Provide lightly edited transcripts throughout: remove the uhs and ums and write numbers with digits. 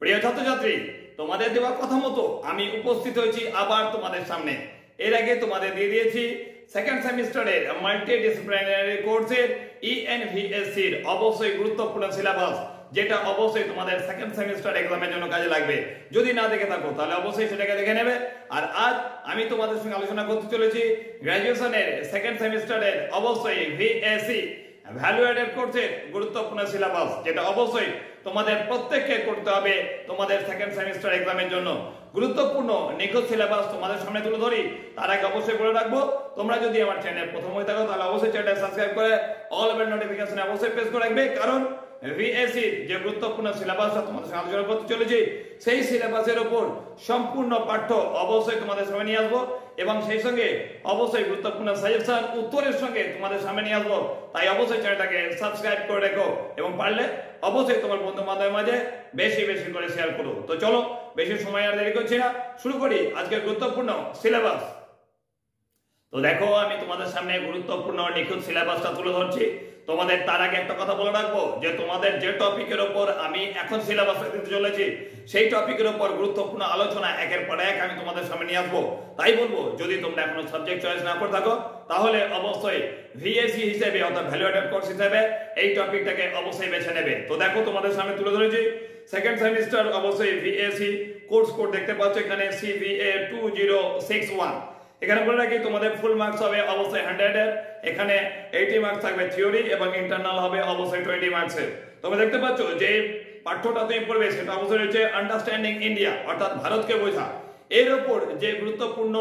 প্রিয় ছাত্রছাত্রী, তোমাদের দেওয়া কথা মতো আমি উপস্থিত হয়েছি আবার তোমাদের সামনে। এর আগে তোমাদের দিয়ে দিয়েছি সেকেন্ড সেমিস্টারের মাল্টিডিসিপ্লিনারি কোর্সের ENVSC এর অবশ্যই গুরুত্বপূর্ণ সিলেবাস, যেটা অবশ্যই তোমাদের সেকেন্ড সেমিস্টার এক্সামের জন্য কাজে লাগবে। যদি না দেখে থাকো তাহলে অবশ্যই সেটাকে দেখে নেবে। আর আজ আমি তোমাদের সঙ্গে আলোচনা করতে চলেছি গ্র্যাজুয়েশনের সেকেন্ড সেমিস্টারের অবশ্যই VSC ভ্যালু অ্যাডেড কোর্সের গুরুত্বপূর্ণ সিলেবাস, যেটা অবশ্যই তোমাদের প্রত্যেককে করতে হবে তোমাদের সেকেন্ড সেমিস্টার এক্সামের জন্য। গুরুত্বপূর্ণ নিখুঁত সিলেবাস তোমাদের সামনে তুলে ধরি। তার আগে অবশ্যই বলে রাখবো, তোমরা যদি আমার চ্যানেল প্রথম হয়ে থাকো তাহলে অবশ্যই চ্যানেলটা সাবস্ক্রাইব করে অল বেল নোটিফিকেশন অবশ্যই প্রেস করে রাখবে, কারণ VSC যে গুরুত্বপূর্ণ সিলেবাসটা তোমাদের সামনে আলোচনা করতে চলেছি সেই সিলেবাসের উপর সম্পূর্ণ পাঠ্য অবশ্যই তোমাদের সামনে নিয়ে আসবো, এবং সেই সঙ্গে অবশ্যই গুরুত্বপূর্ণ সাজেশন উত্তরের সঙ্গে তোমাদের সামনে নিয়ে আসবো। তাই অবশ্যই চ্যানেলটাকে সাবস্ক্রাইব করে রেখো এবং পারলে অবশ্যই তোমার বন্ধু বান্ধবের মাঝে বেশি বেশি করে শেয়ার করো। তো চলো বেশি সময় আর দেরি করছি না, শুরু করি আজকের গুরুত্বপূর্ণ সিলেবাস। তো দেখো, আমি তোমাদের সামনে গুরুত্বপূর্ণ নিখুঁত সিলেবাসটা তুলে ধরছি। তোমাদের তার আগে একটা কথা বলে রাখবো যে তোমাদের যে টপিকের উপর আমি এখন সিলেবাস দিতে চলেছি সেই টপিকের উপর গুরুত্বপূর্ণ আলোচনা একের পর এক আমি তোমাদের সামনে নিয়ে আসবো। তাই বলবো, যদি তোমরা এখনো সাবজেক্ট চয়েস না করে থাকো তাহলে অবশ্যই VSC হিসেবে অর্থাৎ ভ্যালু অ্যাডেড কোর্স হিসেবে এই টপিকটাকে অবশ্যই বেছে নেবে। তো দেখো, তোমাদের সামনে তুলে ধরেছি সেকেন্ড সেমিস্টার অবশ্যই VSC কোর্স কোড দেখতে পাচ্ছ এখানে CVA 2061। এখানে বলে রাখি তোমাদের ফুল মার্কস হবে অবশ্যই 100 এর, এখানে 80 মার্কস থাকবে থিওরি এবং ইন্টারনাল হবে অবশ্যই 20 মার্কসের। তোমরা দেখতে পাচ্ছ যে পাঠ্যটা তুমি পড়বে সেটা অবশ্যই রয়েছে আন্ডারস্ট্যান্ডিং ইন্ডিয়া অর্থাৎ ভারতকে বোঝা। এর উপর যে গুরুত্বপূর্ণ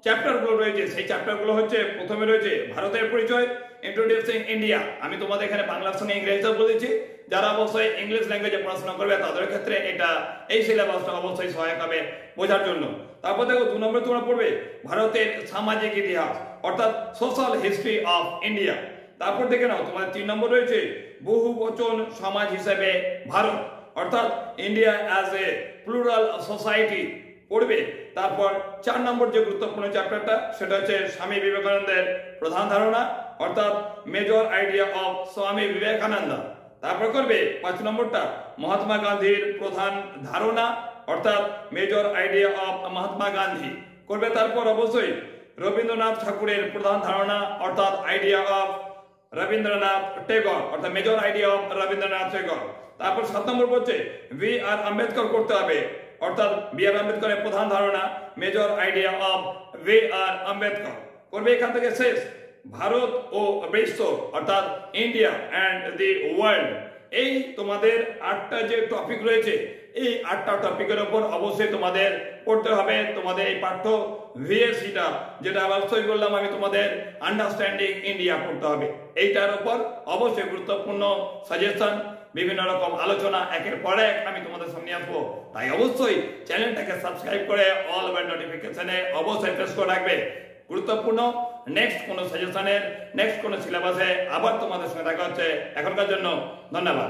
চ্যাপ্টারগুলো রয়েছে সেই চ্যাপ্টারগুলো হচ্ছে, প্রথমে রয়েছে ভারতের পরিচয়, ইন্ট্রোডিউসিং ইন্ডিয়া। আমি তোমাদের এখানে বাংলার সঙ্গে ইংরেজিতে বলেছি, যারা অবশ্যই ইংলিশ ল্যাঙ্গুয়েজে পড়াশোনা করবে তাদের ক্ষেত্রে এটা এই সিলেবাসটা অবশ্যই সহায়ক হবে বোঝার জন্য। তারপর দেখো 2 নম্বরে তোমরা পড়বে ভারতের সামাজিক ইতিহাস অর্থাৎ সোশ্যাল হিস্ট্রি অফ ইন্ডিয়া। তারপর দেখে নাও তোমাদের 3 নম্বর রয়েছে বহুবচন সমাজ হিসেবে ভারত অর্থাৎ India as a plural society পড়বে। তারপর 4 নম্বর যে গুরুত্বপূর্ণ চ্যাপ্টারটা সেটা হচ্ছে স্বামী বিবেকানন্দের প্রধান ধারণা অর্থাৎ major idea of Swami Vivekananda. তারপর করবে 5 নম্বরটা মহাত্মা গান্ধীর প্রধান ধারণা অর্থাৎ major idea of Mahatma Gandhi করবে। তারপর অবশ্যই রবীন্দ্রনাথ ঠাকুরের প্রধান ধারণা অর্থাৎ আইডিয়া অফ রবীন্দ্রনাথ টেগর অর্থাৎ major idea of Rabindranath Tagore. তারপর 7 নম্বর হচ্ছে VR আম্বেদকর করতে হবে অর্থাৎ BR আম্বেদকরের প্রধান ধারণা major idea of VR Ambedkar করবে। এখান থেকে শেষ ভারত ও বিশ্ব অর্থাৎ ইন্ডিয়া অ্যান্ড দি ওয়ার্ল্ড। এই তোমাদের 8টা যে টপিক রয়েছে এই 8টা টপিকের উপর অবশ্যই তোমাদের পড়তে হবে তোমাদের এই পাঠ্য VSCটা, যেটা অবশ্যই বললাম আমি তোমাদের আন্ডারস্ট্যান্ডিং ইন্ডিয়া পড়তে হবে। এইটার উপর অবশ্যই গুরুত্বপূর্ণ সাজেশন বিভিন্ন রকম আলোচনা একের পর এক আমি তোমাদের সামনে আসবো। তাই অবশ্যই চ্যানেলটাকে সাবস্ক্রাইব করে অল বেল নোটিফিকেশনে অবশ্যই প্রেস করে রাখবে। গুরুত্বপূর্ণ নেক্সট কোনো সাজেশনের নেক্সট কোনো সিলেবাসে আবার তোমাদের সঙ্গে দেখা হচ্ছে। এখনকার জন্য ধন্যবাদ।